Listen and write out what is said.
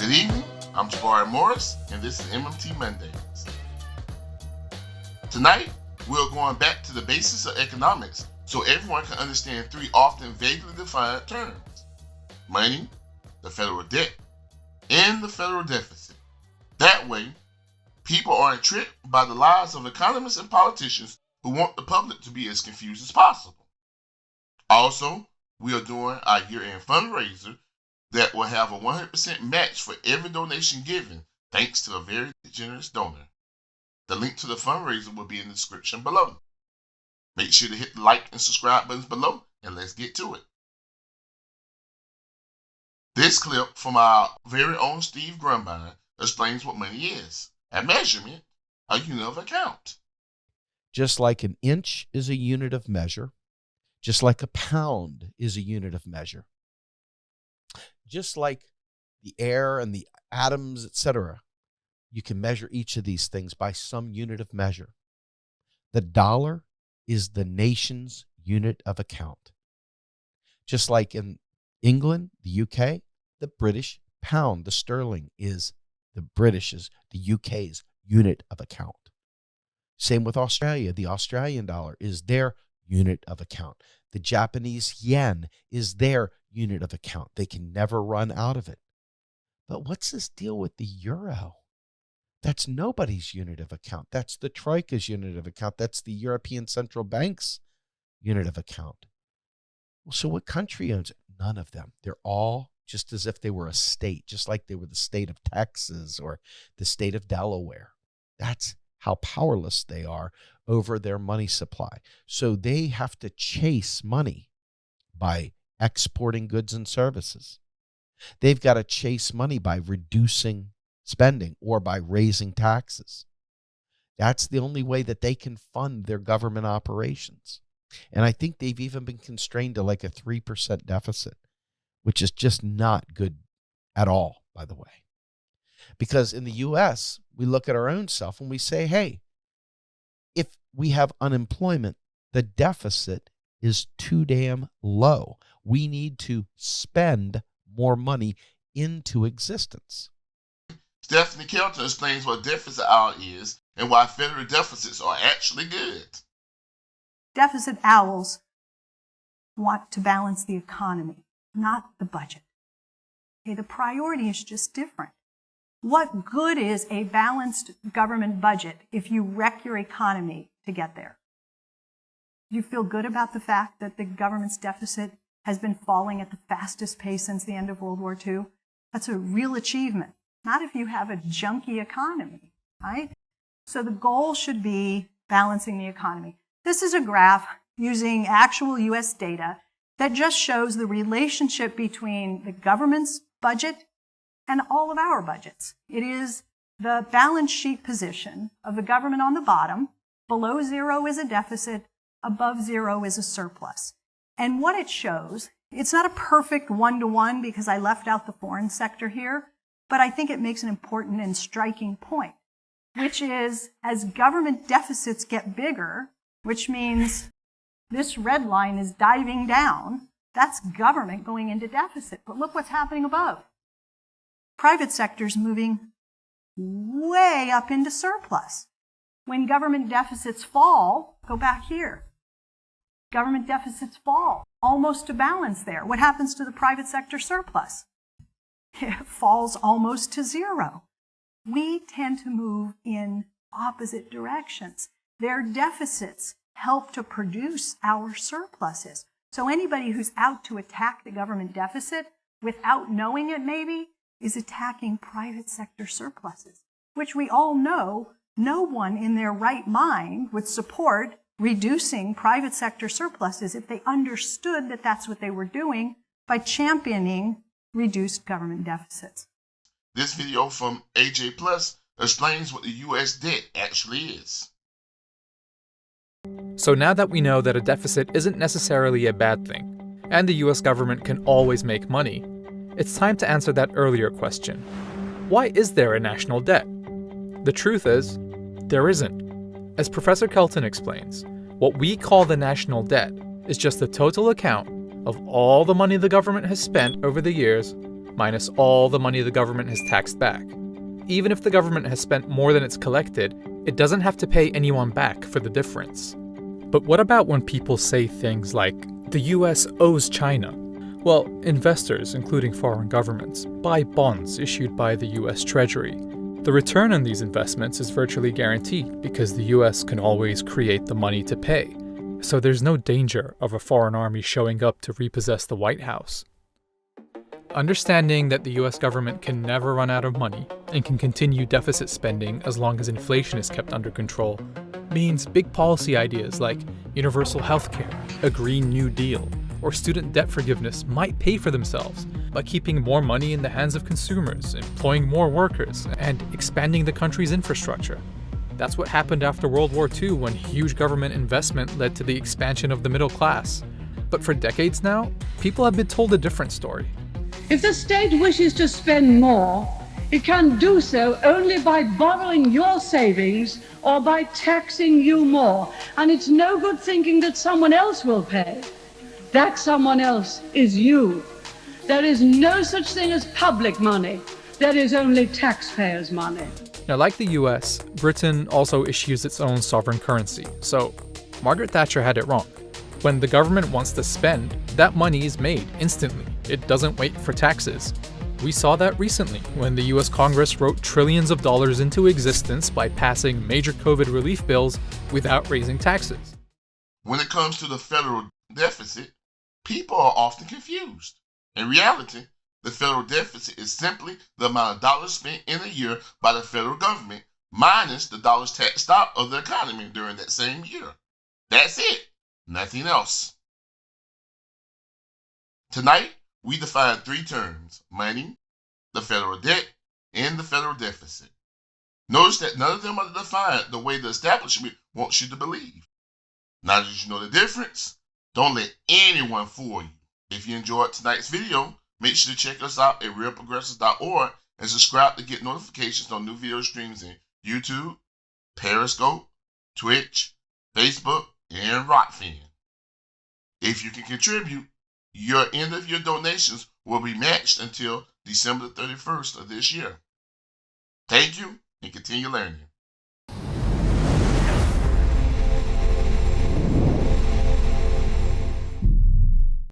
Good evening, I'm Jabari Morris, and this is MMT Mondays. Tonight, we're going back to the basics of economics so everyone can understand three often vaguely defined terms: money, the federal debt, and the federal deficit. That way, people aren't tricked by the lies of economists and politicians who want the public to be as confused as possible. Also, we are doing our year-end fundraiser that will have a 100% match for every donation given, thanks to a very generous donor. The link to the fundraiser will be in the description below. Make sure to hit the like and subscribe buttons below, and let's get to it. This clip from our very own Steve Grumbine explains what money is: a measurement, a unit of account. Just like an inch is a unit of measure, just like a pound is a unit of measure, just like the air and the atoms, etc., you can measure each of these things by some unit of measure. The dollar is the nation's unit of account. Just like in England, the UK, the British pound, the sterling, is the UK's unit of account. Same with Australia. The Australian dollar is their unit of account. The Japanese yen is their unit of account. They can never run out of it. But what's this deal with the euro? That's nobody's unit of account. That's the Troika's unit of account. That's the European Central Bank's unit of account. Well, so what country owns it? None of them. They're all just as if they were a state, just like they were the state of Texas or the state of Delaware. That's how powerless they are over their money supply. So they have to chase money by exporting goods and services. They've got to chase money by reducing spending or by raising taxes. That's the only way that they can fund their government operations. And I think they've even been constrained to like a 3% deficit, which is just not good at all, by the way. Because in the U.S., we look at our own self and we say, hey, if we have unemployment, the deficit is too damn low. We need to spend more money into existence. Stephanie Kelton explains what deficit owl is and why federal deficits are actually good. Deficit owls want to balance the economy, not the budget. Okay, the priority is just different. What good is a balanced government budget if you wreck your economy to get there? Do you feel good about the fact that the government's deficit has been falling at the fastest pace since the end of World War II? That's a real achievement. Not if you have a junky economy, right? So the goal should be balancing the economy. This is a graph using actual U.S. data that just shows the relationship between the government's budget and all of our budgets. It is the balance sheet position of the government on the bottom. Below zero is a deficit. Above zero is a surplus. And what it shows, it's not a perfect one-to-one because I left out the foreign sector here, but I think it makes an important and striking point, which is as government deficits get bigger, which means this red line is diving down, that's government going into deficit. But look what's happening above. Private sector's moving way up into surplus. When government deficits fall, go back here. Government deficits fall, almost to balance there. What happens to the private sector surplus? It falls almost to zero. We tend to move in opposite directions. Their deficits help to produce our surpluses. So anybody who's out to attack the government deficit without knowing it maybe is attacking private sector surpluses, which we all know no one in their right mind would support reducing private sector surpluses if they understood that that's what they were doing by championing reduced government deficits. This video from AJ Plus explains what the U.S. debt actually is. So now that we know that a deficit isn't necessarily a bad thing, and the US government can always make money, it's time to answer that earlier question. Why is there a national debt? The truth is, there isn't. As Professor Kelton explains, what we call the national debt is just the total account of all the money the government has spent over the years, minus all the money the government has taxed back. Even if the government has spent more than it's collected, it doesn't have to pay anyone back for the difference. But what about when people say things like, the US owes China? Well, investors, including foreign governments, buy bonds issued by the US Treasury. The return on these investments is virtually guaranteed because the US can always create the money to pay. So there's no danger of a foreign army showing up to repossess the White House. Understanding that the US government can never run out of money and can continue deficit spending as long as inflation is kept under control means big policy ideas like universal healthcare, a Green New Deal, or student debt forgiveness might pay for themselves by keeping more money in the hands of consumers, employing more workers, and expanding the country's infrastructure. That's what happened after World War II when huge government investment led to the expansion of the middle class. But for decades now, people have been told a different story. If the state wishes to spend more, it can do so only by borrowing your savings or by taxing you more. And it's no good thinking that someone else will pay. That someone else is you. There is no such thing as public money. There is only taxpayers' money. Now, like the US, Britain also issues its own sovereign currency. So, Margaret Thatcher had it wrong. When the government wants to spend, that money is made instantly. It doesn't wait for taxes. We saw that recently when the US Congress wrote trillions of dollars into existence by passing major COVID relief bills without raising taxes. When it comes to the federal deficit, people are often confused. In reality, the federal deficit is simply the amount of dollars spent in a year by the federal government minus the dollars taxed out of the economy during that same year. That's it. Nothing else. Tonight, we define three terms: money, the federal debt, and the federal deficit. Notice that none of them are defined the way the establishment wants you to believe. Now that you know the difference, don't let anyone fool you. If you enjoyed tonight's video, make sure to check us out at realprogressives.org and subscribe to get notifications on new video streams in YouTube, Periscope, Twitch, Facebook, and Rockfin. If you can contribute, your end of year donations will be matched until December 31st of this year. Thank you and continue learning.